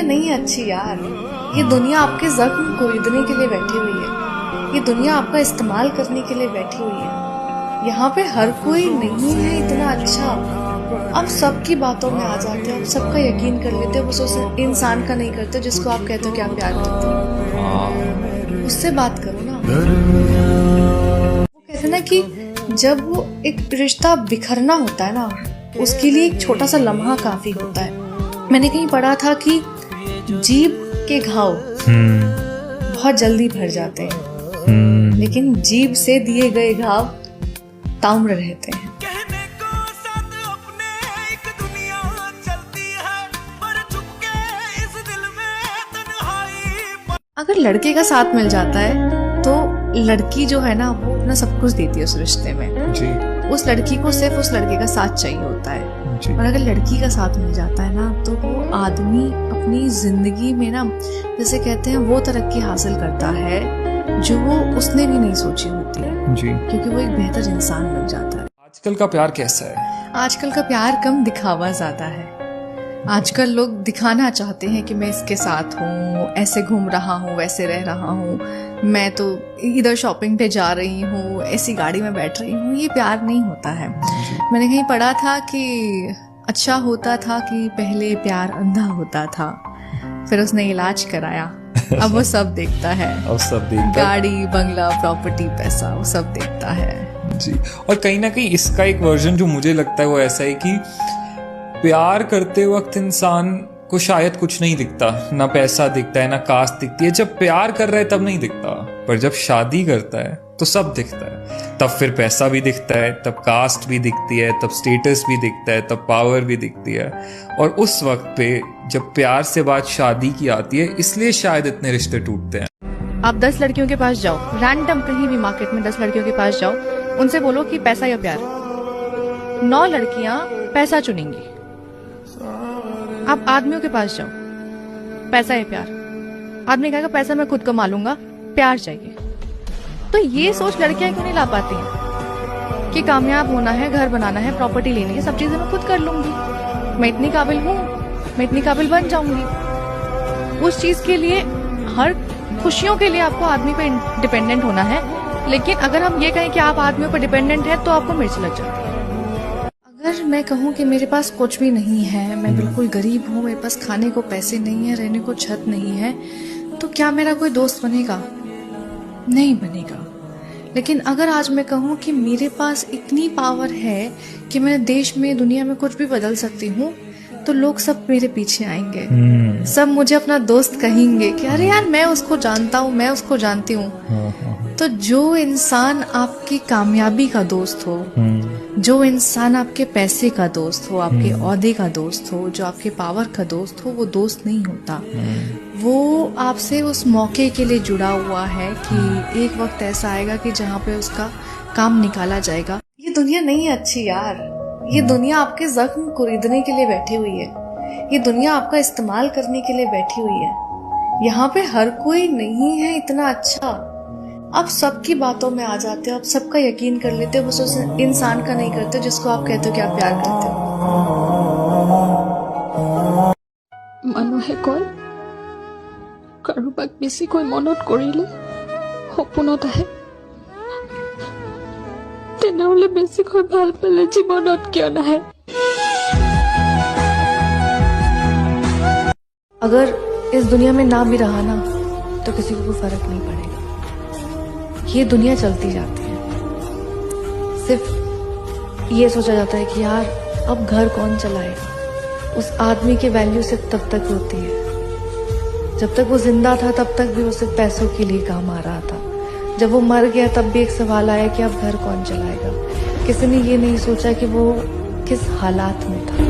दुनिया नहीं है अच्छी यार। ये दुनिया आपके जख्म खरीदने के लिए बैठी हुई है। ये दुनिया आपका इस्तेमाल करने के लिए बैठी हुई है। यहाँ पे हर कोई नहीं है इतना अच्छा। आप सबकी बातों में आ जाते हो, आप सबका यकीन कर लेते हो, बस उस इंसान का नहीं करते जिसको आप कहते हो कि आप प्यार करते हो। उससे बात करो ना। वो कहते हैं ना कि जब वो एक रिश्ता बिखरना होता है ना, उसके लिए एक छोटा सा लम्हा काफी होता है। मैंने कहीं पढ़ा था कि जीभ के घाव बहुत जल्दी भर जाते हैं, लेकिन जीभ से दिए गए घाव ताउम्र रहते हैं। अगर लड़के का साथ मिल जाता है तो लड़की जो है ना वो अपना सब कुछ देती है उस रिश्ते में जी। उस लड़की को सिर्फ उस लड़के का साथ चाहिए होता है जी। और अगर लड़की का साथ मिल जाता है ना तो वो आदमी अपनी जिंदगी में ना, जैसे कहते हैं, वो तरक्की हासिल करता है जो वो उसने भी नहीं सोची होती है जी। क्योंकि वो एक बेहतर इंसान बन जाता है। आजकल का प्यार कैसा है? आजकल का प्यार कम, दिखावा ज्यादा है। आजकल लोग दिखाना चाहते हैं कि मैं इसके साथ हूँ, ऐसे घूम रहा हूँ, वैसे रह रहा हूँ, मैं तो इधर शॉपिंग पे जा रही हूँ, ऐसी गाड़ी में बैठ रही हूँ। ये प्यार नहीं होता है। मैंने कहीं पढ़ा था कि अच्छा होता था कि पहले प्यार अंधा होता था, फिर उसने इलाज कराया, अब वो सब देखता है। अब सब देखता, गाड़ी, बंगला, प्रॉपर्टी, पैसा, वो सब देखता है जी। और कहीं ना कहीं इसका एक वर्जन जो मुझे लगता है वो ऐसा है कि प्यार करते वक्त इंसान को शायद कुछ नहीं दिखता, ना पैसा दिखता है, ना कास्ट दिखती है। जब प्यार कर रहा है तब नहीं दिखता, पर जब शादी करता है तो सब दिखता है। तब फिर पैसा भी दिखता है, तब कास्ट भी दिखती है, तब स्टेटस भी दिखता है, तब पावर भी दिखती है। और उस वक्त पे जब प्यार से बात शादी की आती है, इसलिए शायद इतने रिश्ते टूटते हैं। आप 10 लड़कियों के पास जाओ, रैंडम कहीं भी मार्केट में 10 लड़कियों के पास जाओ, उनसे बोलो कि पैसा या प्यार, 9 लड़कियां पैसा चुनेंगी। आप आदमियों के पास जाओ, पैसा या प्यार, आदमी कहेगा पैसा मैं खुद कमा लूंगा, प्यार चाहिए। तो ये सोच लड़कियां क्यों नहीं ला पाती हैं कि कामयाब होना है, घर बनाना है, प्रॉपर्टी लेनी है, सब चीजें मैं खुद कर लूंगी, मैं इतनी काबिल हूँ, मैं इतनी काबिल बन जाऊंगी। उस चीज के लिए, हर खुशियों के लिए आपको आदमी पे डिपेंडेंट होना है। लेकिन अगर हम ये कहें कि आप आदमियों पर डिपेंडेंट है तो आपको मिर्च लग जाती है। अगर मैं कहूँ कि मेरे पास कुछ भी नहीं है, मैं बिल्कुल गरीब हूँ, मेरे पास खाने को पैसे नहीं है, रहने को छत नहीं है, तो क्या मेरा कोई दोस्त बनेगा? नहीं बनेगा। लेकिन अगर आज मैं कहूँ कि मेरे पास इतनी पावर है कि मैं देश में, दुनिया में कुछ भी बदल सकती हूँ, तो लोग सब मेरे पीछे आएंगे, सब मुझे अपना दोस्त कहेंगे कि अरे यार मैं उसको जानता हूँ, मैं उसको जानती हूँ। तो जो इंसान आपकी कामयाबी का दोस्त हो, जो इंसान आपके पैसे का दोस्त हो, आपके ओहदे का दोस्त हो, जो आपके पावर का दोस्त हो, वो दोस्त नहीं होता। वो आपसे उस मौके के लिए जुड़ा हुआ है कि एक वक्त ऐसा आएगा कि जहाँ पे उसका काम निकाला जाएगा। ये दुनिया नहीं है अच्छी यार। ये दुनिया आपके जख्म खरीदने के लिए बैठी हुई है। ये दुनिया आपका इस्तेमाल करने के लिए बैठी हुई है। यहाँ पे हर कोई नहीं है इतना अच्छा। आप सबकी बातों में आ जाते हो, आप सबका यकीन कर लेते हो, बस उस इंसान का नहीं करते जिसको आप कहते हो कि आप प्यार करते हो। মানুহে কয় কাৰোবাক বেছিকৈ মনত কৰিলে সপোনত আহে, তেনেহলে বেছিকৈ ভাল পালে জীৱনত কিয় নাহে? अगर इस दुनिया में ना भी रहा ना तो किसी को कोई फर्क नहीं पड़ेगा। ये दुनिया चलती जाती है, सिर्फ ये सोचा जाता है कि यार अब घर कौन चलाएगा। उस आदमी की वैल्यू सिर्फ तब तक होती है, जब तक वो जिंदा था तब तक भी वो सिर्फ पैसों के लिए काम आ रहा था। जब वो मर गया तब भी एक सवाल आया कि अब घर कौन चलाएगा। किसी ने ये नहीं सोचा कि वो किस हालात में था।